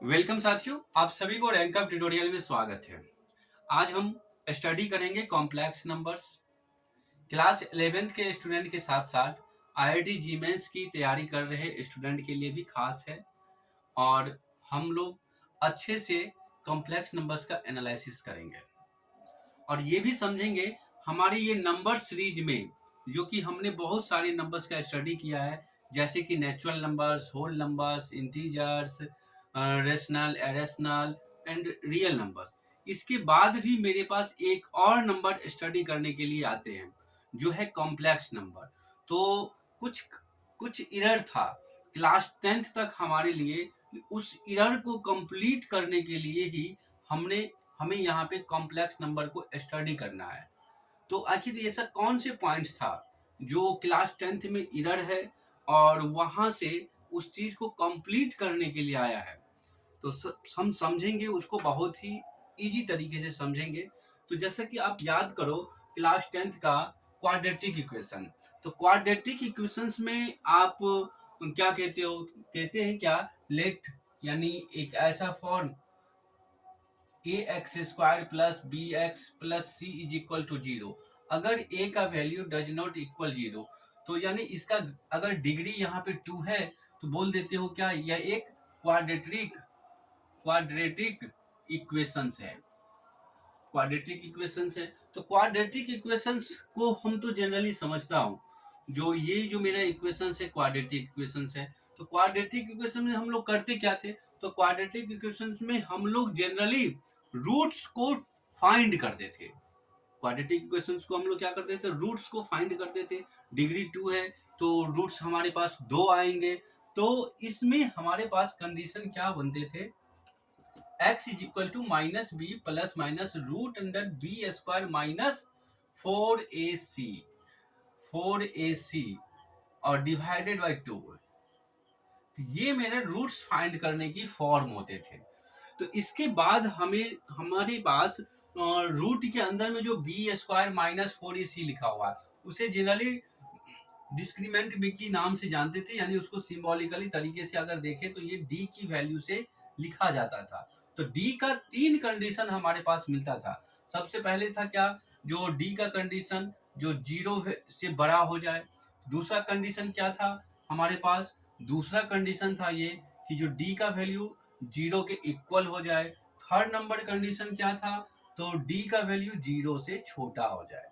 Welcome साथियों, आप सभी को रैंक अप ट्यूटोरियल में स्वागत है। आज हम स्टडी करेंगे कॉम्प्लेक्स नंबर्स। क्लास 11th के स्टूडेंट के साथ साथ आईआईटी जी मेंस की तैयारी कर रहे स्टूडेंट के लिए भी खास है और हम लोग अच्छे से कॉम्प्लेक्स नंबर्स का एनालिसिस करेंगे और ये भी समझेंगे हमारी ये नंबर सीरीज में जो कि हमने बहुत सारे नंबर्स का स्टडी किया है, जैसे कि natural numbers, whole numbers, integers, rational, irrational and real numbers. इसके बाद भी मेरे पास एक और नंबर स्टडी करने के लिए आते हैं जो है कॉम्प्लेक्स नंबर। तो कुछ कुछ इरर था क्लास 10th तक हमारे लिए, उस इरर को कंप्लीट करने के लिए ही हमें यहाँ पे कॉम्प्लेक्स नंबर को स्टडी करना है। तो आखिर ऐसा कौन से पॉइंट्स था जो क्लास 10th में इरर है और वहाँ से उस चीज़ को कंप्लीट करने के लिए आया है। तो हम समझेंगे उसको, बहुत ही इजी तरीके से समझेंगे। तो जैसा कि आप याद करो क्लास 10th का क्वाड्रेटिक इक्वेशन, तो क्वाड्रेटिक इक्वेशंस में आप क्या कहते हो, कहते हैं क्या, लेट यानी एक ऐसा form a x square plus b x plus c is equal to zero. अगर ए का value does not equal zero, तो यानी इसका अगर डिग्री यहाँ पे 2 है तो बोल देते हो क्या, यह एक क्वाड्रेटिक क्वाड्रेटिक इक्वेशंस है। क्वाड्रेटिक इक्वेशंस है तो क्वाड्रेटिक इक्वेशंस को हम तो जनरली समझता हूँ, जो मेरा इक्वेशंस है क्वाड्रेटिक इक्वेशंस है। तो क्वाड्रेटिक इक्वेशन में हम लोग करते क्या थे, तो क्वाड्रेटिक इक्वेशंस में हम लोग जनरली रूट्स को फाइंड करते थे। क्वाड्रेटिक इक्वेशंस को हम लोग क्या करते थे, रूट्स को फाइंड करते थे। डिग्री 2 है तो रूट्स हमारे पास 2 आएंगे। तो इसमें हमारे पास कंडीशन क्या बनते थे, x is equal to minus b plus minus root under b square minus 4ac और डिवाइडेड बाई 2। ये मेरे रूट्स फाइंड करने की फॉर्म होते थे। तो इसके बाद हमारे पास रूट के अंदर में जो बी स्क्वायर माइनस 4ac लिखा हुआ है उसे जनरली डिस्क्रीमेंट बी के नाम से जानते थे, यानी उसको सिंबॉलिकली तरीके से अगर देखें तो ये डी की वैल्यू से लिखा जाता था। तो डी का 3 कंडीशन हमारे पास मिलता था। सबसे पहले था क्या, जो डी का कंडीशन जो 0 से बड़ा हो जाए। दूसरा कंडीशन क्या था हमारे पास, दूसरा कंडीशन था ये कि जो डी का वैल्यू 0 के इक्वल हो जाए। थर्ड नंबर कंडीशन क्या था, तो डी का वैल्यू 0 से छोटा हो जाए।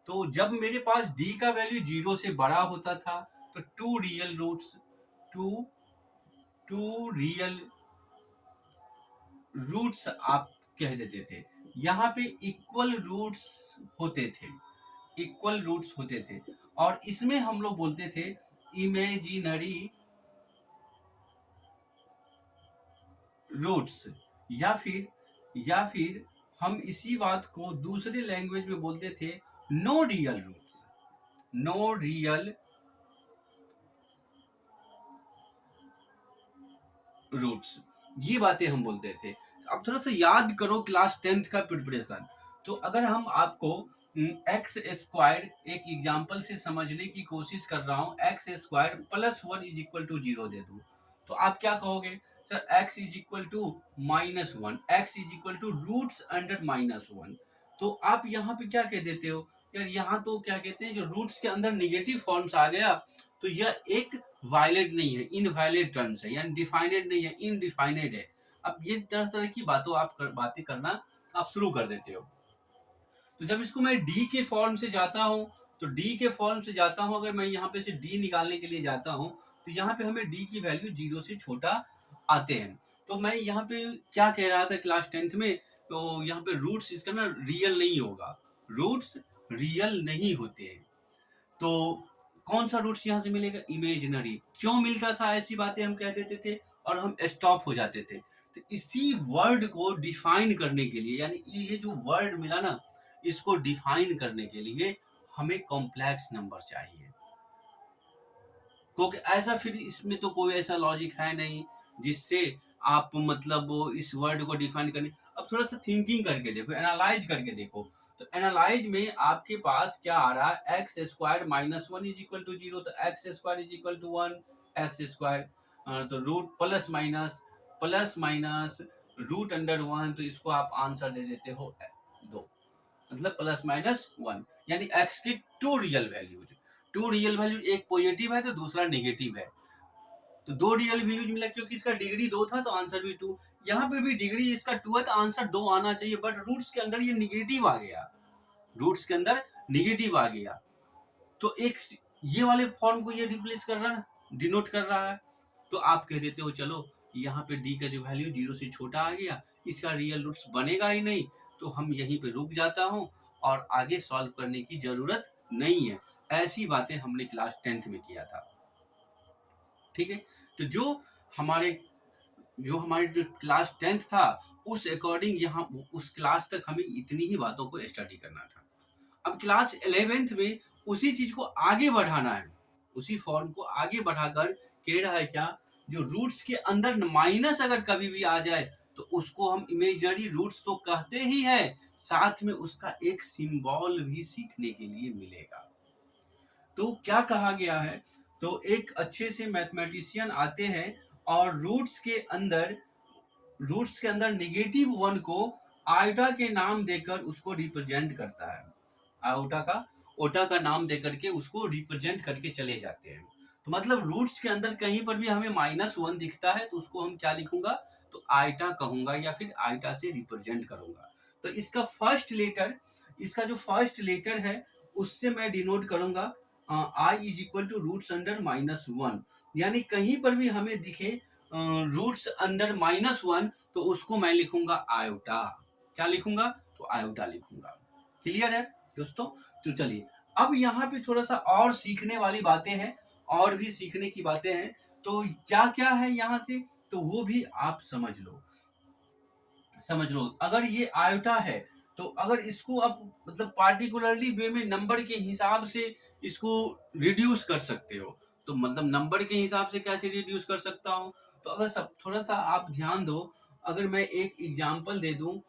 तो जब मेरे पास d का वैल्यू 0 से बड़ा होता था तो टू रियल रूट्स आप कह देते थे। यहाँ पे इक्वल रूट्स होते थे और इसमें हम लोग बोलते थे इमेजिनरी रूट्स, या फिर हम इसी बात को दूसरे लैंग्वेज में बोलते थे नो रियल रूट्स। ये बातें हम बोलते थे। अब थोड़ा सा याद करो क्लास 10th का प्रिपरेशन। तो अगर हम आपको एक्स स्क्वायर एक एग्जाम्पल से समझने की कोशिश कर रहा हूँ, x square plus 1 is equal to 0 दे दूँ तो आप क्या कहोगे, sir x is equal to -1, x is equal to roots under -1। तो आप यहाँ पे क्या कह देते हो, यार यहाँ तो क्या कहते हैं, जो रूट्स के अंदर निगेटिव फॉर्म्स आ गया तो यह एक वायलेट नहीं है, इनवायलेट टर्म्स है, यानी डिफाइनेड नहीं है, इनडिफाइनेड है। अब ये तरह की बातें करना आप शुरू कर देते हो। तो जब इसको मैं डी के फॉर्म से जाता हूँ, तो डी के फॉर्म से जाता हूँ, अगर मैं यहाँ पे से डी निकालने के लिए जाता हूँ तो यहाँ पे हमें डी की वैल्यू 0 से छोटा आते हैं। तो मैं यहाँ पे क्या कह रहा था क्लास 10th में, तो यहाँ पे रूट्स इसका ना रियल नहीं होगा, रूट्स रियल नहीं होते हैं। तो कौन सा रूट्स यहाँ से मिलेगा, इमेजिनरी। क्यों मिलता था, ऐसी बातें हम कह देते थे और हम स्टॉप हो जाते थे। तो इसी वर्ड को डिफाइन करने के लिए, यानी ये जो वर्ड मिला ना, इसको डिफाइन करने के लिए हमें कॉम्प्लेक्स नंबर चाहिए, क्योंकि ऐसा फिर इसमें तो कोई ऐसा लॉजिक है नहीं जिससे आप मतलब इस वर्ड को डिफाइन करने। अब थोड़ा सा थिंकिंग करके देखो, एनालाइज करके देखो। तो एनालाइज में आपके पास क्या आ रहा है, x square -1 is equal to 0, तो x square is equal to 1, x square तो root plus minus plus minus √1, तो इसको आप आंसर दे देते हो 2, मतलब प्लस माइनस 1, यानी x के 2 रियल वैल्यूज। 2 रियल वैल्यू, एक पॉजिटिव है तो दूसरा नेगेटिव है, तो 2 रियल वैल्यूज मिला, क्योंकि इसका डिग्री 2 था तो आंसर भी 2। यहाँ पे भी डिग्री इसका 2 है तो आंसर 2 आना चाहिए, बट रूट्स के अंदर ये निगेटिव आ गया, रूट्स के अंदर निगेटिव आ गया, तो एक ये वाले फॉर्म को ये रिप्लेस कर रहा है, डिनोट कर रहा है, तो आप कह देते हो चलो यहाँ पे डी का जो वैल्यू 0 से छोटा आ गया, इसका रियल रूट्स बनेगा ही नहीं, तो हम यहीं पे रुक जाता हूँ और आगे सॉल्व करने की जरूरत नहीं है। ऐसी बातें हमने क्लास 10th में किया था, ठीक है। तो जो हमारे जो क्लास 10th था उस अकॉर्डिंग यहाँ उस क्लास तक हमें इतनी ही बातों को स्टडी करना था। अब क्लास 11th में उसी चीज को आगे बढ़ाना है, उसी फॉर्म को आगे बढ़ाकर कह रहा है क्या, जो रूट्स के अंदर माइनस अगर कभी भी आ जाए तो उसको हम इमेजिनरी रूट्स तो कहते ही है, साथ में उसका एक सिंबल भी सीखने के लिए मिलेगा। तो क्या कहा गया है, तो एक अच्छे से मैथमेटिशियन आते हैं और रूट्स के अंदर नेगेटिव 1 को आयोटा के नाम देकर उसको रिप्रेजेंट करता है, ओटा का नाम देकर के उसको रिप्रेजेंट करके चले जाते हैं। तो मतलब रूट्स के अंदर कहीं पर भी हमें -1 दिखता है तो उसको हम क्या लिखूंगा, तो आयोटा कहूंगा या फिर आयोटा से रिप्रेजेंट करूंगा। तो इसका जो फर्स्ट लेटर है उससे मैं डिनोट करूंगा I is equal to roots under -1, यानी कहीं पर भी हमें दिखे रूट्स अंडर -1 तो उसको मैं लिखूंगा आयोटा। क्या लिखूंगा, तो आयोटा लिखूंगा। क्लियर है दोस्तों। तो चलिए अब यहाँ पे थोड़ा सा और सीखने वाली बातें हैं, और भी सीखने की बातें हैं, तो क्या क्या है यहाँ से, तो वो भी आप समझ लो। अगर ये आयोटा है तो अगर इसको आप मतलब पार्टिकुलरली वे में नंबर के हिसाब से इसको रिड्यूस कर सकते हो, तो मतलब नंबर के हिसाब से कैसे रिड्यूस कर सकता हूँ, तो अगर सब थोड़ा सा आप ध्यान दो, अगर मैं एक एग्जांपल दे दूं,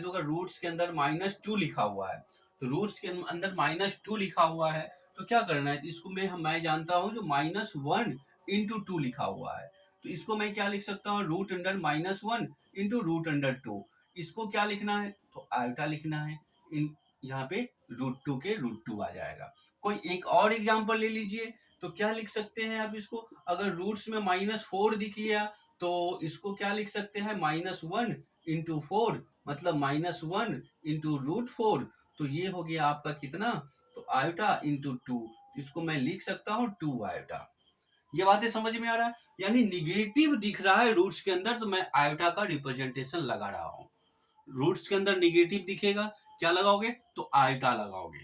अगर रूट्स के अंदर -2 लिखा हुआ है, तो रूट्स के अंदर -2 लिखा हुआ है तो क्या करना है, इसको मैं जानता हूँ जो -1 इंटू 2 लिखा हुआ है, तो इसको मैं क्या लिख सकता हूँ, root under -1 into root under 2। इसको क्या लिखना है, तो आयोटा लिखना है, यहाँ पे √2 के √2 आ जाएगा। कोई एक और एग्जांपल ले लीजिए, तो क्या लिख सकते हैं आप इसको, अगर रूट्स में -4 दिख गया तो इसको क्या लिख सकते हैं, -1 इंटू 4, मतलब -1 इंटू √4, तो ये हो गया आपका कितना, तो आयोटा इंटू 2, इसको मैं लिख सकता हूँ 2 आयोटा। ये बातें समझ में आ रहा है, यानी निगेटिव दिख रहा है रूट्स के अंदर तो मैं आयोटा का रिप्रेजेंटेशन लगा रहा हूँ। रूट्स के अंदर निगेटिव दिखेगा, क्या लगाओगे, तो आयोटा लगाओगे।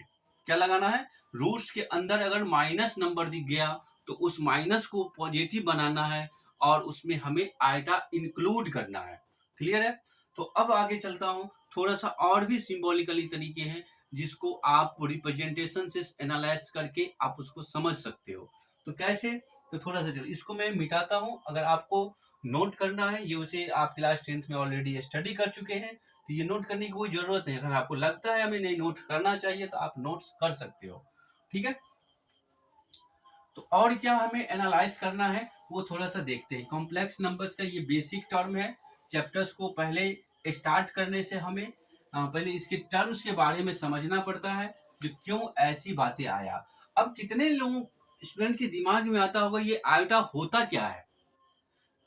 क्या लगाना है, रूट्स के अंदर अगर माइनस नंबर दिख गया तो उस माइनस को पॉजिटिव बनाना है और उसमें हमें आयोटा इंक्लूड करना है। क्लियर है। तो अब आगे चलता हूँ, थोड़ा सा और भी सिंबॉलिकली तरीके हैं जिसको आप रिप्रेजेंटेशन से एनालाइज करके आप उसको समझ सकते हो। तो कैसे, तो थोड़ा सा इसको मैं मिटाता हूँ, अगर आपको नोट करना है, ये उसे आप क्लास 10th में ऑलरेडी स्टडी कर चुके हैं, तो ये नोट करने की कोई जरूरत नहीं। अगर आपको लगता है हमें नहीं नोट करना चाहिए तो आप नोट्स कर सकते हो, ठीक है। तो और क्या हमें एनालाइज करना है वो थोड़ा सा देखते हैं। कॉम्प्लेक्स नंबर्स का ये बेसिक टर्म है, चैप्टर्स को पहले स्टार्ट करने से हमें पहले इसके टर्म्स के बारे में समझना पड़ता है, जो क्यों ऐसी बातें आया। अब कितने लोगों स्टूडेंट के दिमाग में आता होगा ये आयोटा होता क्या है,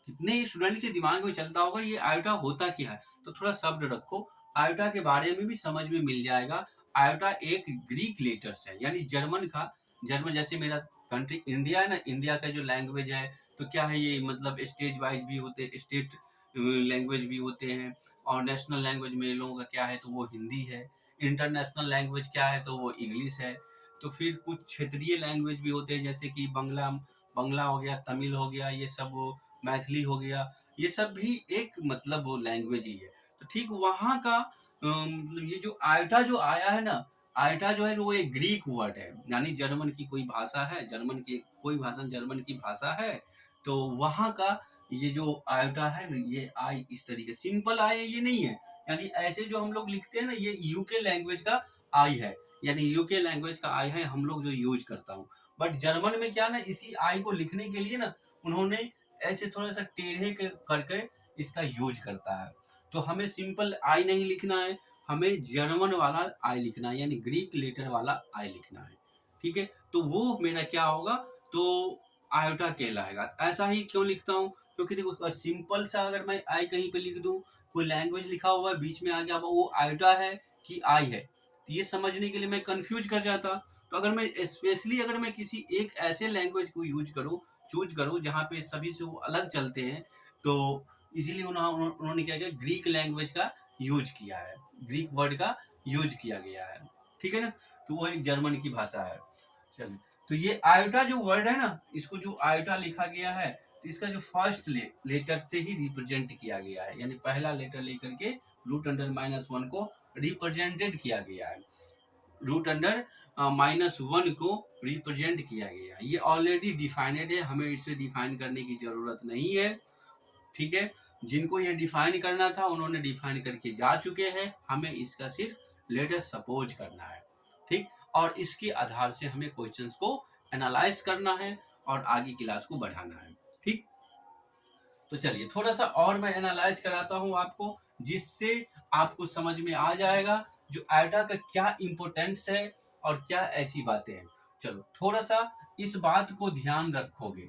कितने स्टूडेंट के दिमाग में चलता होगा ये आयोटा होता क्या है, तो थोड़ा शब्द रखो, आयोटा के बारे में भी समझ में मिल जाएगा। आयोटा एक ग्रीक लेटर्स है, यानी जर्मन जैसे मेरा कंट्री इंडिया है ना, इंडिया का जो लैंग्वेज है तो क्या है ये, मतलब स्टेज वाइज भी होते, स्टेट लैंग्वेज भी होते हैं, और नेशनल लैंग्वेज में लोगों का क्या है तो वो हिंदी है, इंटरनेशनल लैंग्वेज क्या है तो वो इंग्लिश है। तो फिर कुछ क्षेत्रीय लैंग्वेज भी होते हैं जैसे कि बंगला हो गया, तमिल हो गया, ये सब मैथिली हो गया, ये सब भी एक मतलब वो लैंग्वेज ही है। तो ठीक वहाँ का ये जो आयोटा जो आया है ना, आयोटा जो है वो एक ग्रीक वर्ड है, यानी जर्मन की कोई भाषा है, जर्मन की भाषा है, तो वहाँ का ये जो आयोटा है ना, ये आई इस तरीके सिंपल आई ये नहीं है, यानी ऐसे जो हम लोग लिखते हैं ना, ये यूके लैंग्वेज का आई है, यानी यूके लैंग्वेज का आई है हम लोग जो यूज करता हूँ। बट जर्मन में क्या ना, इसी आई को लिखने के लिए ना उन्होंने ऐसे थोड़ा सा टेढ़े करके इसका यूज करता है। तो हमें सिंपल आई नहीं लिखना है, हमें जर्मन वाला आई लिखना है, यानी ग्रीक लेटर वाला आई लिखना है। ठीक है, तो वो मेरा क्या होगा, तो आयोटा कहलाएगा। ऐसा ही क्यों लिखता हूँ, क्योंकि देखो सिंपल सा अगर मैं आई कहीं पे लिख दूँ, कोई लैंग्वेज लिखा हुआ है बीच में आ गया, वो आयोटा है कि आई है, तो ये समझने के लिए मैं कंफ्यूज कर जाता। तो अगर मैं स्पेशली अगर मैं किसी एक ऐसे लैंग्वेज को चूज करूँ जहाँ पे सभी से वो अलग चलते हैं, तो इसीलिए उन्होंने क्या किया, ग्रीक लैंग्वेज का यूज किया है, ग्रीक वर्ड का यूज किया गया है। ठीक है ना, तो वो एक जर्मन की भाषा है। चलिए, तो ये आयोटा जो वर्ड है ना, इसको जो आयोटा लिखा गया है, तो इसका जो फर्स्ट लेटर से ही रिप्रेजेंट किया गया है, यानी पहला लेटर लेकर के √(-1) को रिप्रेजेंटेड किया गया है, √(-1) को रिप्रेजेंट किया गया है। ये ऑलरेडी डिफाइनेड है, हमें इसे डिफाइन करने की जरूरत नहीं है। ठीक है, जिनको ये डिफाइन करना था उन्होंने डिफाइन करके जा चुके हैं, हमें इसका सिर्फ लेट अस सपोज करना है। ठीक, और इसके आधार से हमें क्वेश्चंस को एनालाइज करना है और आगे क्लास को बढ़ाना है। ठीक, तो चलिए थोड़ा सा और मैं एनालाइज कराता हूँ आपको, जिससे आपको समझ में आ जाएगा जो आयोटा का क्या इम्पोर्टेंस है और क्या ऐसी बातें हैं। चलो थोड़ा सा इस बात को ध्यान रखोगे,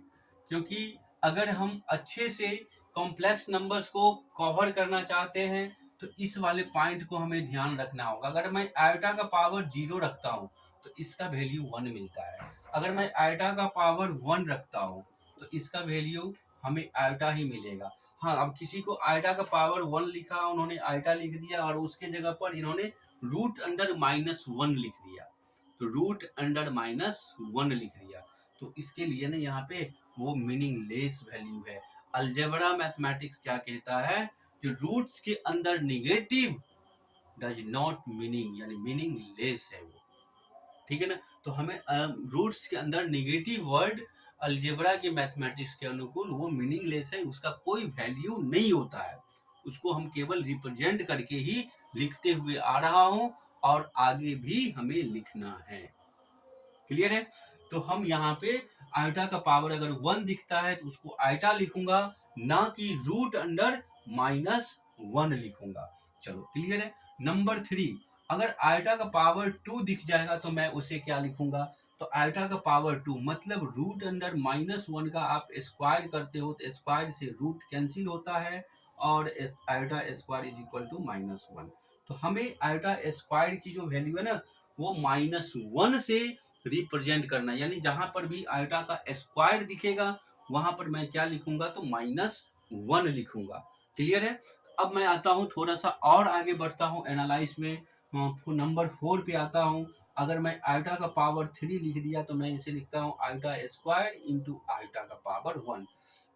क्योंकि अगर हम अच्छे से कॉम्प्लेक्स नंबर्स को कवर करना चाहते हैं तो इस वाले पॉइंट को हमें ध्यान रखना होगा। अगर मैं आयोटा का पावर 0 रखता हूँ तो इसका वैल्यू 1 मिलता है, अगर मैं आयोटा का पावर 1 रखता हूँ तो इसका वैल्यू हमें आयोटा ही मिलेगा। हाँ, अब किसी को आयोटा का पावर 1 लिखा, उन्होंने आयोटा लिख दिया और उसके जगह पर इन्होंने √(-1) लिख दिया, तो √(-1) लिख दिया, तो इसके लिए ना यहाँ पे वो मीनिंगलेस वैल्यू है। अलजेब्रा मैथमेटिक्स क्या कहता है, जो रूट्स के अंदर निगेटिव डज नॉट मीनिंग, यानी मीनिंगलेस है वो। ठीक है ना, तो हमें रूट्स के अंदर निगेटिव वर्ड अलजेब्रा के मैथमेटिक्स के अनुकूल वो मीनिंगलेस है, उसका कोई वैल्यू नहीं होता है, उसको हम केवल रिप्रेजेंट करके ही लिखते हुए आ रहा हूं और आगे भी हमें लिखना है। क्लियर है, तो हम यहाँ पे आयोटा का पावर अगर 1 दिखता है तो उसको आयोटा लिखूंगा, ना कि √(-1) लिखूंगा। चलो क्लियर है। नंबर 3, अगर आयोटा का पावर 2 दिख जाएगा तो मैं उसे क्या लिखूंगा, तो आयोटा का पावर 2 मतलब √(-1) का आप स्क्वायर करते हो तो स्क्वायर से रूट कैंसिल होता है और iota square is equal to -1। तो हमें आयोटा स्क्वायर की जो वैल्यू है ना, वो -1 से रिप्रेजेंट करना, यानी जहां पर भी आयोटा का स्क्वायर दिखेगा वहां पर मैं क्या लिखूंगा, तो -1 लिखूंगा। क्लियर है। अब मैं आता हूं थोड़ा सा और आगे बढ़ता हूं एनालाइज में, नंबर 4 पे आता हूं। अगर मैं आयोटा का पावर 3 लिख दिया तो मैं इसे लिखता हूं आयोटा स्क्वायर इंटू आयोटा का पावर 1।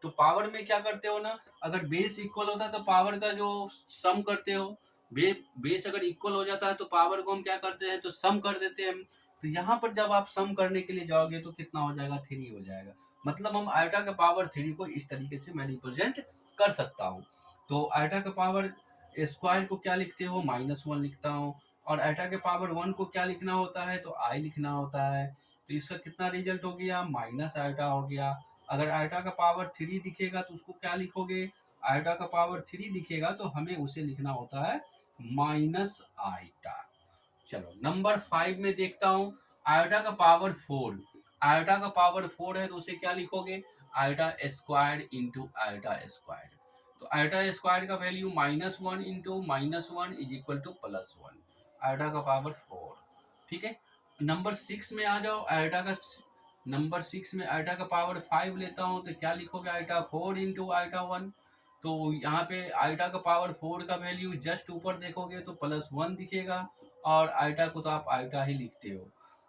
तो पावर में क्या करते हो ना, अगर बेस इक्वल होता है तो पावर का जो सम करते हो, बेस अगर इक्वल हो जाता है तो पावर को हम क्या करते हैं, तो सम कर देते हैं। तो यहाँ पर जब आप सम करने के लिए जाओगे तो कितना हो जाएगा, 3 हो जाएगा। मतलब हम आयोटा का पावर 3 को इस तरीके से मैं रिप्रेजेंट कर सकता हूँ। तो आयोटा का पावर स्क्वायर को क्या लिखते हो, -1 लिखता हूँ, और आयोटा के पावर 1 को क्या लिखना होता है, तो आई लिखना होता है। तो इसका कितना रिजल्ट हो गया, माइनस आयोटा हो गया। अगर आयोटा का पावर 3 दिखेगा तो उसको क्या लिखोगे, आयोटा का पावर 3 दिखेगा तो हमें उसे लिखना होता है माइनस आयोटा। चलो नंबर 5 में देखता हूँ, आयोटा का पावर 4। आयोटा का पावर 4 है तो उसे क्या लिखोगे, iota square into iota square. तो आयोटा स्क्वायर का value -1 into -1 is equal to +1, iota का पावर 4। ठीक है। नंबर 6 में आ जाओ, नंबर 6 में आयोटा का पावर 5 लेता हूँ तो क्या लिखोगे, आयोटा 4 इंटू आयोटा 1। तो यहाँ पे आयोटा का पावर 4 का वैल्यू जस्ट ऊपर देखोगे तो +1 दिखेगा, और आयोटा को तो आप आयोटा ही लिखते हो,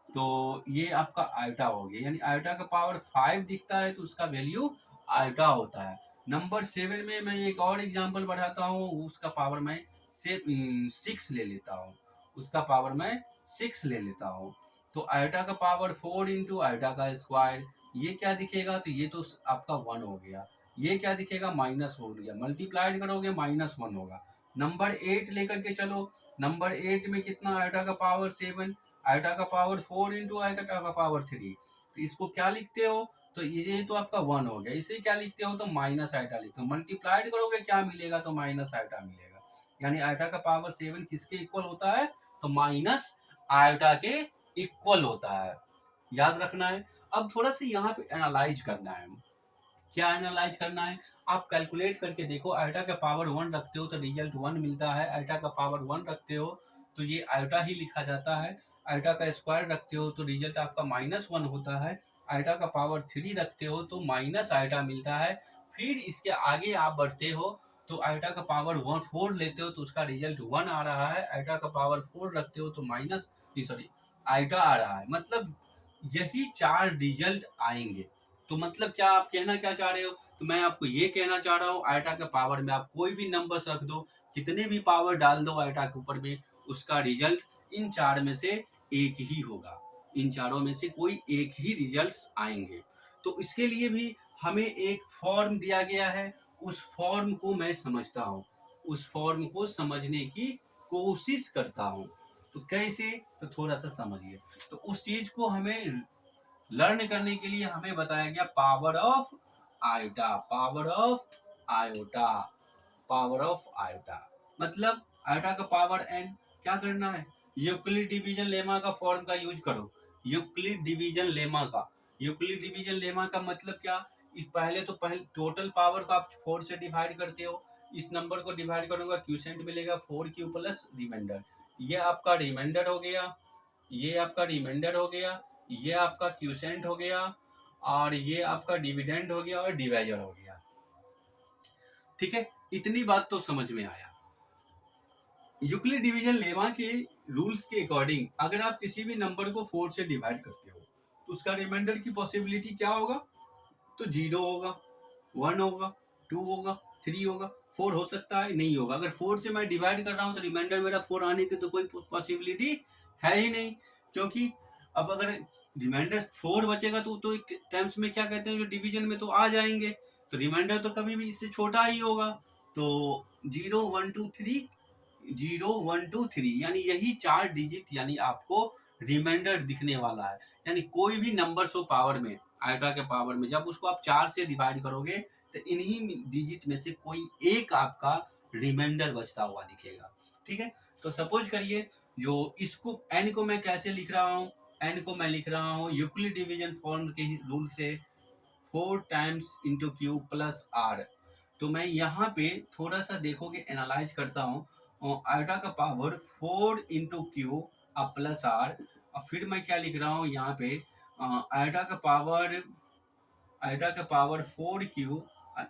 तो ये आपका आयोटा हो गया। यानी आयोटा का पावर 5 दिखता है तो उसका वैल्यू आयोटा होता है। नंबर 7 में मैं एक और एग्जांपल बढ़ाता हूँ, उसका पावर मैं 6 ले लेता हूँ, उसका पावर मैं 6 ले लेता हूँ। तो आयोटा का पावर 4 इंटू आयोटा का स्क्वायर, ये क्या दिखेगा, तो ये तो आपका 1 हो गया। ये क्या दिखेगा, माइनस हो गया, मल्टीप्लाइड करोगे -1 होगा। नंबर 8 लेकर के चलो, नंबर 8 में कितना, आयोटा का पावर 7, आयोटा का पावर 4 इंटू आयोटा का पावर 3। तो इसको क्या लिखते हो, तो ये तो आपका 1 हो गया, इसे क्या लिखते हो, तो माइनस आइटा लिखते हो। मल्टीप्लाइड करोगे क्या मिलेगा, तो माइनस आइटा मिलेगा। यानी आइटा का पावर 7 किसके इक्वल होता है, तो माइनस आइटा के इक्वल होता है, याद रखना है। अब थोड़ा सा यहाँ पे एनालाइज करना है। क्या एनालाइज करना है, आप कैलकुलेट करके देखो। आइटा का पावर 1 रखते हो तो रिजल्ट 1 मिलता है, आइटा का पावर 1 रखते हो तो ये आइटा ही लिखा जाता है, आइटा का स्क्वायर रखते हो तो रिजल्ट आपका -1 होता है, आइटा का पावर 3 रखते हो तो माइनस आइटा मिलता है। फिर इसके आगे आप बढ़ते हो तो आइटा का पावर 4 लेते हो तो उसका रिजल्ट 1 आ रहा है, आइटा का पावर 4 रखते हो तो माइनस सॉरी आइटा आ रहा है। मतलब यही 4 रिजल्ट आएंगे। तो मतलब क्या आप कहना क्या चाह रहे हो, तो मैं आपको ये कहना चाह रहा हूँ आइटा के पावर में आप कोई भी नंबर्स रख दो, कितने भी पावर डाल दो आइटा के ऊपर में, उसका रिजल्ट इन 4 में से एक ही होगा, इन चारों में से कोई एक ही रिजल्ट्स आएंगे। तो इसके लिए भी हमें एक फॉर्म दिया गया है, उस फॉर्म को मैं समझता हूँ, उस फॉर्म को समझने की कोशिश करता हूँ। तो कैसे, तो थोड़ा सा समझिए। तो उस चीज को हमें लर्न करने के लिए हमें बताया गया power of iota, power of iota, power of iota. मतलब आयोटा का पावर एन क्या करना है, यूक्लिड डिवीजन लेमा का फॉर्म का यूज करो। यूक्लिड डिवीजन लेमा का, यूक्लिड डिवीजन लेमा का मतलब क्या, पहले टोटल पावर को आप 4 से डिवाइड करते हो, इस नंबर को डिवाइड करूंगा क्यूसेंट मिलेगा 4 क्यू प्लस रिमाइंडर, ये आपका रिमाइंडर हो गया, ये आपका रिमाइंडर हो गया, ये आपका क्यूसेंट हो गया, और ये आपका डिविडेंड हो गया और डिवाइजर हो गया। ठीक है, इतनी बात तो समझ में आया। यूक्लिड डिवीजन लेमा के रूल्स के अकॉर्डिंग अगर आप किसी भी नंबर को 4 से डिवाइड करते हो तो उसका रिमाइंडर की पॉसिबिलिटी क्या होगा, तो 0 होगा, 1 होगा, 2 होगा, 3 होगा, 4 हो सकता है, नहीं होगा। अगर 4 से मैं डिवाइड कर रहा हूँ तो रिमाइंडर मेरा 4 आने की तो कोई पॉसिबिलिटी है ही नहीं, क्योंकि अब अगर रिमाइंडर 4 बचेगा तो एक टाइम्स में क्या कहते हैं, जो डिवीजन में तो आ जाएंगे, तो रिमाइंडर तो कभी भी इससे छोटा ही होगा। तो 0 1 2 3 0 1 2 3 यानी यही 4 डिजिट यानी आपको रिमाइंडर दिखने वाला है। यानी कोई भी नंबर हो पावर में, आयोटा के पावर में, जब उसको आप 4 से डिवाइड करोगे तो इन्हीं डिजिट में से कोई एक आपका रिमाइंडर बचता हुआ दिखेगा। ठीक है, तो सपोज करिए जो इसको एन को मैं कैसे लिख रहा हूँ, एन को मैं लिख रहा हूँ यूक्लिड डिवीजन फॉर्म के रूल से 4 times into q plus r. तो मैं यहाँ पे थोड़ा सा देखोगे एनालाइज करता हूँ, आयोटा का power 4 into q plus r, और फिर मैं क्या लिख रहा हूँ यहाँ पे आयोटा का पावर 4 क्यू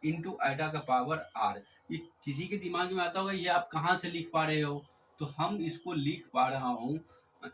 इंटू आयोटा का पावर आर। ये किसी के दिमाग में आता होगा ये आप कहाँ से लिख पा रहे हो, तो हम इसको लिख पा रहा हूँ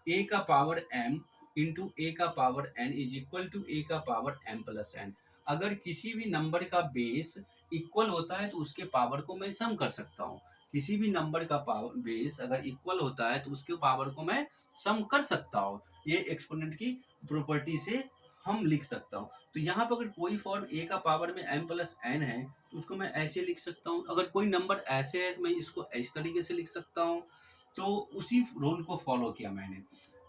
ए का पावर एम इंटू ए का power n is equal to a का पावर एम प्लस एन। अगर किसी भी नंबर का बेस इक्वल होता है तो उसके पावर को मैं सम कर सकता हूँ, किसी भी नंबर का पावर बेस अगर इक्वल होता है तो उसके पावर को मैं सम कर सकता हूँ, ये एक्सपोनेंट की प्रॉपर्टी से हम लिख सकता हूँ। तो यहाँ पर अगर कोई फॉर्म ए का पावर में एम प्लस एन है तो उसको मैं ऐसे लिख सकता हूँ, अगर कोई नंबर ऐसे है तो मैं इसको इस तरीके से लिख सकता हूँ। तो उसी रूल को फॉलो किया मैंने।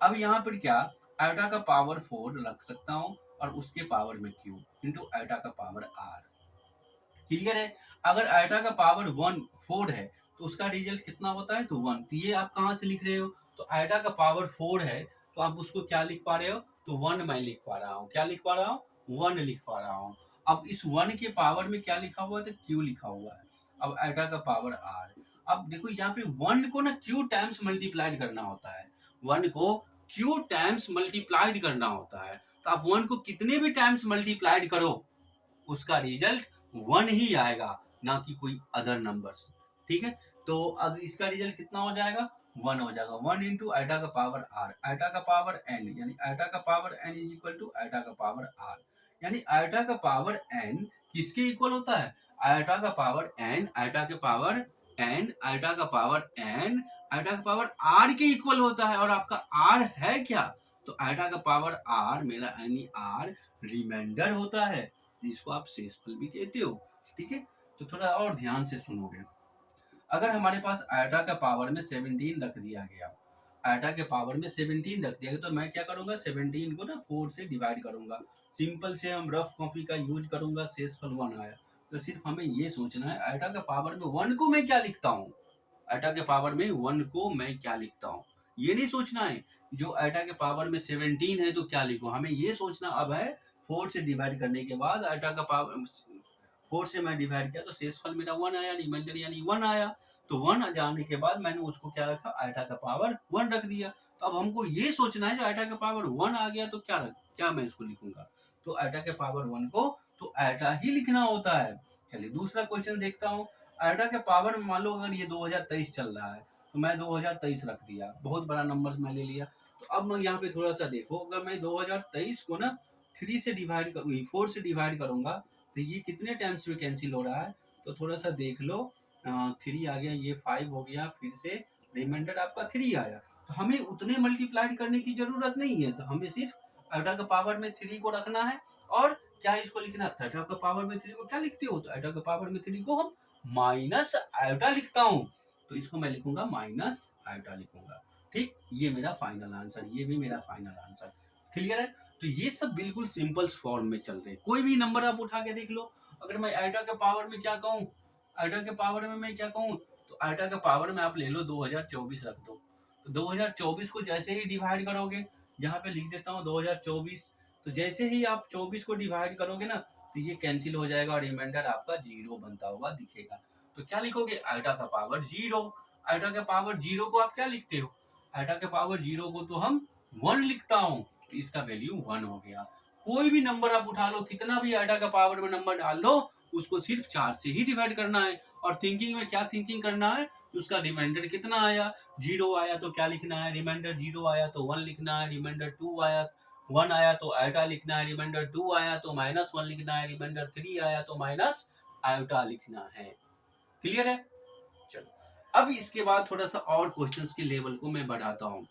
अब यहाँ पर क्या, आयोटा का पावर 4 रख सकता हूँ और उसके पावर में क्यू इंटू आयोटा का पावर आर। क्लियर है, अगर आयोटा का पावर 4 है तो उसका रिजल्ट कितना होता है, तो 1। तो ये आप कहाँ से लिख रहे हो, तो आयोटा का पावर 4 है तो आप उसको क्या लिख पा रहे हो, तो 1 मैं लिख पा रहा हूँ, क्या लिख पा रहा हूँ, 1 लिख पा रहा हूँ। अब इस 1 के पावर में क्या लिखा हुआ है, तो क्यू लिखा हुआ है। अब आयोटा का पावर आर, अब देखो यहाँ पे 1 को ना क्यू टाइम्स मल्टीप्लाइड करना होता है, 1 को क्यू टाइम्स मल्टीप्लाइड करना होता है। तो आप 1 को कितने भी टाइम्स मल्टीप्लाइड करो उसका रिजल्ट 1 ही आएगा, ना कि कोई अदर नंबर्स। ठीक है, तो अब इसका रिजल्ट कितना हो जाएगा, 1 हो जाएगा। 1 इंटू आयोटा का पावर आर, आयोटा का पावर एन, यानी आयोटा का power n is equal to iota का पावर आर। यानी आयोटा का पावर एन किसके इक्वल होता है, आयोटा का पावर एन, आयोटा के पावर एन, आयोटा का पावर एन, आयोटा का पावर आर के इक्वल होता है। और आपका आर है क्या, तो आयोटा का पावर आर मेरा यानी आर रिमाइंडर होता है, जिसको आप शेषफल भी कहते हो। ठीक है, तो थोड़ा और ध्यान से सुनोगे। अगर हमारे पास आयोटा का पावर में 17 रख दिया गया आटा के पावर में 17 रख दिया, तो मैं क्या करूंगा 17 को ना 4 से डिवाइड करूंगा। सिंपल से हम रफ कॉपी का यूज करूंगा, शेषफल 1 आया। तो सिर्फ हमें ये सोचना है आटा के पावर में 1 को मैं क्या लिखता हूँ, आटा के पावर में 1 को मैं क्या लिखता हूँ। ये नहीं सोचना है जो आटा के पावर में 17 है तो क्या लिखूं, हमें ये सोचना अब है 4 से डिवाइड करने के बाद आटा का पावर 4 से मैं डिवाइड किया तो शेषफल मेरा 1 आया, रिमाइंडर यानी 1 आया। तो 1 जाने के बाद मैंने उसको क्या रखा, आटा का पावर 1 रख दिया। तो अब हमको ये सोचना है जो आटा का पावर 1 आ गया तो क्या मैं इसको लिखूंगा, तो आटा के पावर 1 को तो आटा ही लिखना होता है। चलिए दूसरा क्वेश्चन देखता हूँ। आटा के पावर में मान लो अगर ये 2023 चल रहा है तो मैं 2023 रख दिया, बहुत बड़ा नंबर मैं ले लिया। तो अब मैं यहाँ पे थोड़ा सा देखो, अगर मैं 2023 को ना 3 से डिवाइड करूँ, 4 से डिवाइड करूंगा तो ये कितने टाइम्स में कैंसिल हो रहा है, तो थोड़ा सा देख लो। 3 आ गया, ये 5 हो गया, फिर से रिमाइंडर आपका 3 आया। तो हमें उतने मल्टीप्लाई करने की जरूरत नहीं है, तो हमें सिर्फ आटा का पावर में 3 को रखना है। और क्या इसको लिखना है, आटा का पावर में 3 को क्या लिखते हो, तो आटा का पावर में 3 को हम माइनस आयोटा लिखता हूँ, तो इसको मैं लिखूंगा माइनस आयोटा लिखूंगा। ठीक, ये मेरा फाइनल आंसर, ये भी मेरा फाइनल आंसर। क्लियर है। तो ये सब बिल्कुल सिंपल फॉर्म में चल रहे हैं, कोई भी नंबर आप उठा के देख लो। अगर मैं आयोटा के पावर में क्या कहूँ, आयोटा के पावर में मैं क्या कहूँ, तो आयोटा के पावर में आप ले लो 2024 रख दो। तो 2024 को जैसे ही डिवाइड करोगे, यहाँ पे लिख देता हूँ 2024, तो जैसे ही आप 24 को डिवाइड करोगे ना तो ये कैंसिल हो जाएगा और रिमाइंडर आपका 0 बनता हुआ दिखेगा। तो क्या लिखोगे, आयोटा का पावर 0। आयोटा का पावर 0 को आप क्या लिखते हो, आयोटा के पावर 0 को तो हम 1 लिखता हूँ, तो इसका वैल्यू 1 हो गया। कोई भी नंबर आप उठा लो, कितना भी आयोटा का पावर में नंबर डाल दो, उसको सिर्फ 4 से ही डिवाइड करना है। और थिंकिंग में क्या थिंकिंग करना है, उसका रिमाइंडर कितना आया, 0 आया तो क्या लिखना है, रिमाइंडर 0 आया तो 1 लिखना है, रिमाइंडर 2 आया 1 आया तो आयोटा लिखना है, रिमाइंडर 2 आया तो -1 लिखना है, रिमाइंडर 3 आया तो माइनस आयोटा लिखना है। क्लियर है। चलो अब इसके बाद थोड़ा सा और क्वेश्चंस के लेवल को मैं बढ़ाता हूँ,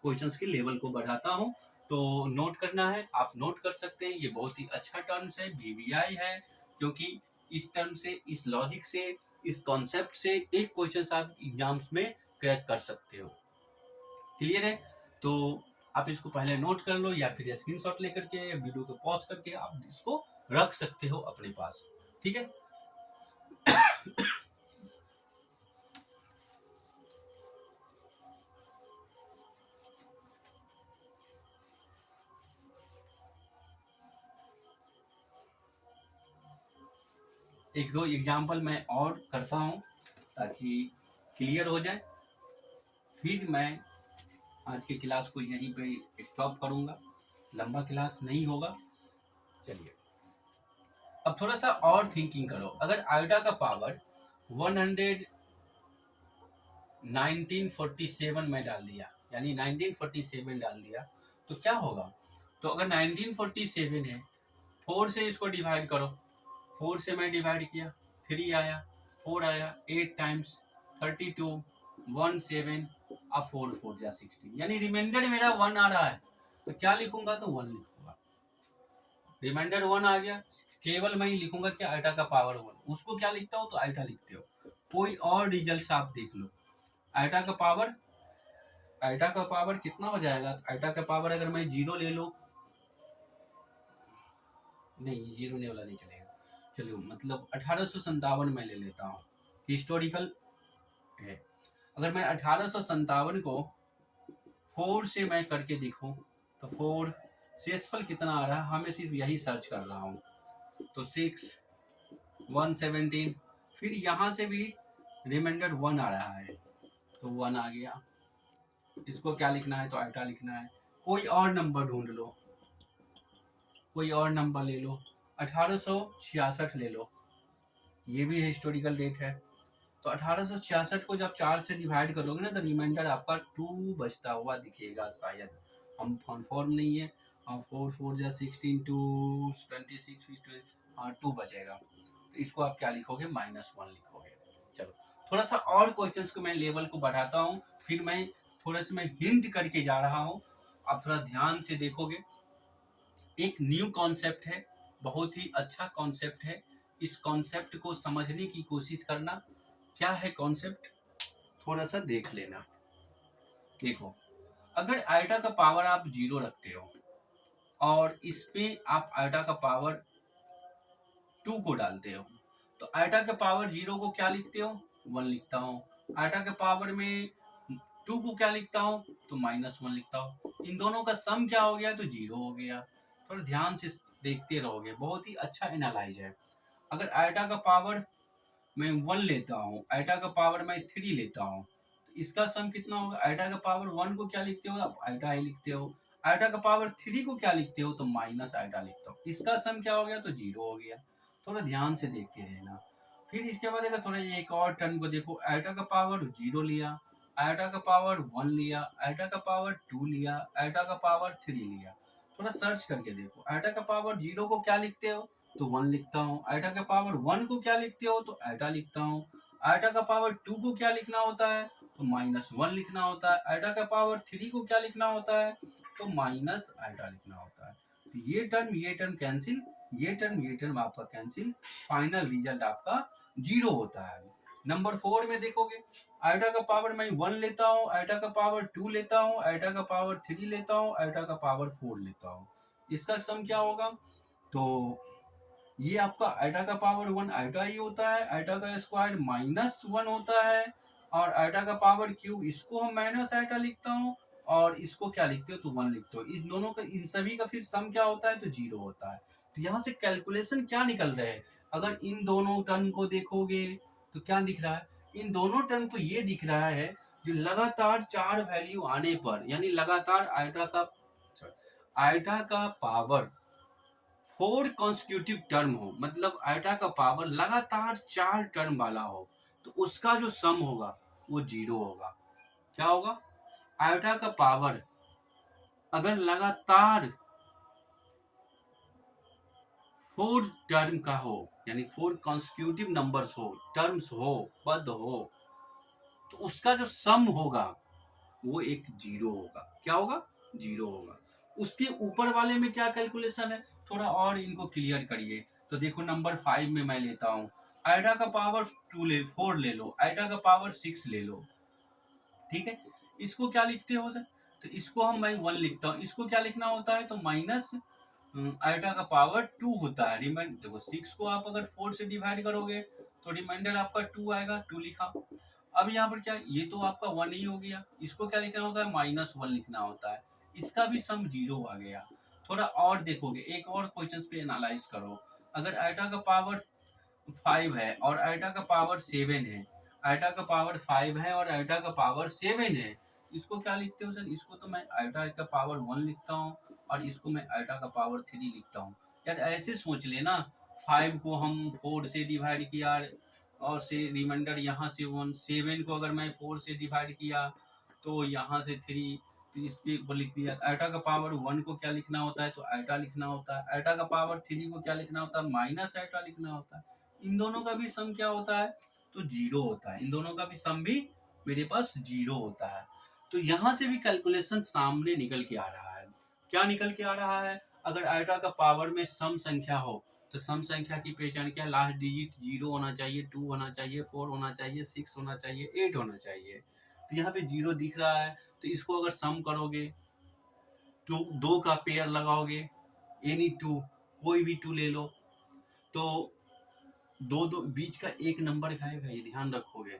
क्वेश्चंस के लेवल को बढ़ाता हूँ। तो नोट करना है, आप नोट कर सकते हैं, ये बहुत ही अच्छा टर्म्स है, बीवीआई है, क्योंकि इस टर्म से, इस लॉजिक से, इस कॉन्सेप्ट से एक क्वेश्चन आप एग्जाम्स में क्रैक कर सकते हो। क्लियर है। तो आप इसको पहले नोट कर लो या फिर स्क्रीनशॉट लेकर के वीडियो को पॉज करके आप इसको रख सकते हो अपने पास। ठीक है। एक दो एग्जाम्पल मैं और करता हूँ ताकि क्लियर हो जाए, फिर मैं आज की क्लास को यहीं पे स्टॉप करूँगा, लंबा क्लास नहीं होगा। चलिए अब थोड़ा सा और थिंकिंग करो, अगर आयोटा का पावर 1947 में डाल दिया, यानी 1947 डाल दिया तो क्या होगा, तो अगर 1947 है, 4 से इसको डिवाइड करो, 4 से मैं डिवाइड किया, 3 आया, 4 आया, 8 टाइम्स 32, 1 7, अब 4 4 जा 16, यानी रिमाइंडर मेरा 1 आ रहा है, तो क्या लिखूंगा, तो 1 लिखूंगा। रिमाइंडर 1 आ गया, केवल मैं ही लिखूंगा कि आयोटा का पावर 1, उसको क्या लिखता हूँ, तो आयोटा लिखते हो। कोई और रिजल्ट आप देख लो, आयोटा का पावर, आयोटा का पावर कितना हो जाएगा, आयोटा का पावर अगर मैं 0 ले लो, नहीं 0 ने वाला नहीं चलेगा, चलिए मतलब 1857 में ले लेता हूँ, हिस्टोरिकल है। अगर मैं 1857 को 4 से मैं करके देखूं तो 4 शेषफल कितना आ रहा है, हमें सिर्फ यही सर्च कर रहा हूँ, तो 6 117, फिर यहाँ से भी रिमाइंडर 1 आ रहा है, तो 1 आ गया, इसको क्या लिखना है, तो आयोटा लिखना है। कोई और नंबर ढूंढ लो, कोई और नंबर ले लो, 1866 ले लो, ये भी हिस्टोरिकल डेट है। तो 1866 को जब 4 से डिवाइड करोगे ना तो रिमाइंडर आपका 2 बचता हुआ दिखेगा, शायद हम कन्फर्म नहीं है। 4 4 जा 16, 2 26, हाँ 2 बचेगा, तो इसको आप क्या लिखोगे, -1 लिखोगे। चलो थोड़ा सा और क्वेश्चंस को मैं लेवल को बढ़ाता हूँ, फिर मैं थोड़ा सा मैं हिंट करके जा रहा हूँ, आप थोड़ा ध्यान से देखोगे। एक न्यू कॉन्सेप्ट है, बहुत ही अच्छा कॉन्सेप्ट है, इस कॉन्सेप्ट को समझने की कोशिश करना। क्या है कॉन्सेप्ट, थोड़ा सा देख लेना। देखो अगर आइटा का पावर आप 0 रखते हो और इस पे आप आइटा का पावर 2 को डालते हो, तो आइटा के पावर 0 को क्या लिखते हो? 1 लिखता हूँ। आइटा के पावर में 2 को क्या लिखता हूँ? तो -1 लिखता हूँ। इन दोनों का सम क्या हो गया? तो 0 हो गया। थोड़ा ध्यान से देखते रहोगे, बहुत ही अच्छा एनालाइज है। अगर आइटा का पावर मैं 1 लेता हूँ, आइटा का पावर मैं 3 लेता हूँ, तो इसका सम कितना होगा? आइटा का पावर 1 को क्या लिखते हो? आप आइटा ही लिखते हो। आइटा का पावर 3 को क्या लिखते हो? तो माइनस आइटा लिखते हो। इसका सम क्या हो गया? तो 0 हो गया। थोड़ा ध्यान से देखते रहना। फिर इसके बाद अगर थोड़ा एक और टर्म को देखो, आइटा का पावर 0 लिया, आइटा का पावर 1 लिया, आइटा का पावर 2 लिया, आइटा का पावर 3 लिया। थोड़ा सर्च करके देखो, आइटा का पावर 0 को क्या लिखते हो? तो 1 लिखता हूँ। आइटा का पावर 1 को क्या लिखते हो? तो आइटा लिखता हूँ। आइटा का पावर 2 को क्या लिखना होता है? तो -1 लिखना होता है। आइटा का पावर 3 को क्या लिखना होता है? तो माइनस आइटा लिखना होता है। तो ये टर्म कैंसिल, ये टर्म आपका कैंसिल, फाइनल रिजल्ट आपका 0 होता है। नंबर 4 में देखोगे, आइटा का पावर मैं 1 लेता हूँ, आइटा का पावर 2 लेता हूँ, आइटा का पावर 3 लेता हूँ, आइटा का पावर 4 लेता हूँ। इसका सम क्या होगा? तो ये आपका आइटा का पावर 1 आइटा ही होता है, आइटा का स्क्वायर -1 होता है, और आइटा का पावर क्यूब इसको हम माइनस आइटा लिखता हूँ, और इसको क्या लिखते हो? तो 1 लिखते हो। इस दोनों का, इन सभी का फिर सम क्या होता है? तो 0 होता है। तो यहाँ से कैलकुलेशन क्या निकल रहा है? अगर इन दोनों टर्म को देखोगे तो क्या दिख रहा है? इन दोनों टर्म को ये दिख रहा है, जो लगातार 4 वैल्यू आने पर, यानी लगातार आइटा का पावर 4 कॉन्स्टिट्यूटिव टर्म हो, मतलब आइटा का पावर लगातार 4 टर्म वाला हो, तो उसका जो सम होगा वो 0 होगा। क्या होगा? आइटा का पावर अगर लगातार 4 टर्म का हो, यानी 4 कॉन्स्टिट्यूटिव नंबर्स हो, टर्म्स हो, पद हो, तो उसका जो सम होगा वो एक 0 होगा। क्या होगा? 0 होगा। उसके ऊपर वाले में क्या कैलकुलेशन है? थोड़ा और इनको क्लियर करिए। तो देखो नंबर 5 में मैं लेता हूँ, आइटा का पावर 4 ले लो, आइटा का पावर 6 ले लो, ठीक है। इसको क्या लिखते हो सर? तो इसको हम मैं 1 लिखता हूँ। इसको क्या लिखना होता है? तो माइनस आइटा का पावर 2 होता है। रिमाइंड देखो, 6 को आप अगर 4 से डिवाइड करोगे तो रिमाइंडर आपका 2 आएगा, 2 लिखा। अब यहाँ पर क्या, ये तो आपका 1 ही हो गया, इसको क्या लिखना होता है? -1 लिखना होता है। इसका भी सम 0 आ गया। थोड़ा और देखोगे, एक और क्वेश्चन पे एनालाइज करो। अगर आइटा का पावर 5 है और आइटा का पावर 7 है, आइटा का पावर 5 है और आइटा का पावर 7 है, इसको क्या लिखते हो सर? इसको तो मैं आइटा का पावर 1 लिखता हूँ, और इसको मैं आइटा का पावर 3 लिखता हूँ। यार ऐसे सोच लेना, 5 को हम 4 से डिवाइड किया, और से रिमाइंडर यहाँ से 1, 7 को अगर मैं 4 से डिवाइड किया तो यहाँ से 3, तो इस पे वो लिख दिया। आइटा का पावर 1 को क्या लिखना होता है? तो आइटा लिखना होता है। आइटा का पावर 3 को क्या लिखना होता है? माइनस आइटा लिखना होता है। इन दोनों का भी सम क्या होता है? तो 0 होता है। इन दोनों का भी सम भी मेरे पास 0 होता है। तो यहाँ से भी कैलकुलेशन सामने निकल के आ रहा है। क्या निकल के आ रहा है? अगर आइटा का पावर में सम संख्या हो, तो सम संख्या की पहचान क्या? लास्ट डिजिट 0 होना चाहिए, 2 होना चाहिए, 4 होना चाहिए, 6 होना चाहिए, 8 होना चाहिए। तो यहाँ पे 0 दिख रहा है, तो इसको अगर सम करोगे तो 2 का पेयर लगाओगे, एनी 2, कोई भी 2 ले लो, तो दो दो बीच का एक नंबर है भाई, ध्यान रखोगे,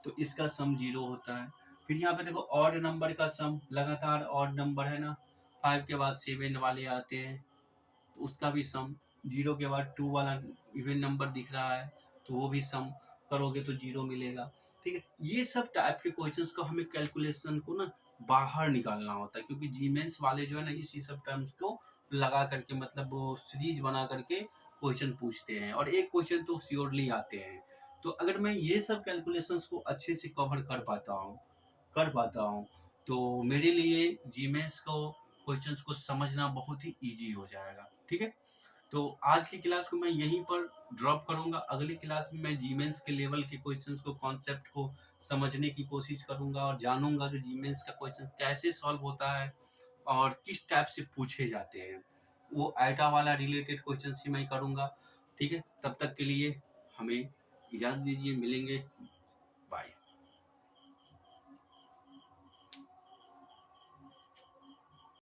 तो इसका सम 0 होता है। फिर यहाँ पे देखो ऑड नंबर का सम, लगातार ऑड नंबर है ना, 5 के बाद 7 वाले आते हैं, तो उसका भी सम, 0 के बाद 2 वाला इवन नंबर दिख रहा है, तो वो भी सम करोगे तो 0 मिलेगा। ठीक है, ये सब टाइप के क्वेश्चंस को हमें कैलकुलेशन को ना बाहर निकालना होता है, क्योंकि जीमेंस वाले जो है ना इसी सब टर्म्स को लगा करके, मतलब वो सीरीज बना करके क्वेश्चन पूछते हैं, और एक क्वेश्चन तो श्योरली आते हैं। तो अगर मैं ये सब कैलकुलेशंस को अच्छे से कवर कर पाता हूँ तो मेरे लिए जीमेंस को क्वेश्चंस को समझना बहुत ही इजी हो जाएगा। ठीक है, तो आज की क्लास को मैं यहीं पर ड्रॉप करूंगा। अगली क्लास में मैं जीमेंस के लेवल के क्वेश्चंस को, कॉन्सेप्ट को समझने की कोशिश करूंगा, और जानूंगा जो जीमेंस का क्वेश्चन कैसे सॉल्व होता है और किस टाइप से पूछे जाते हैं। वो आइटा वाला रिलेटेड क्वेश्चन ही मैं करूंगा। ठीक है, तब तक के लिए हमें इजाज़त दीजिए, मिलेंगे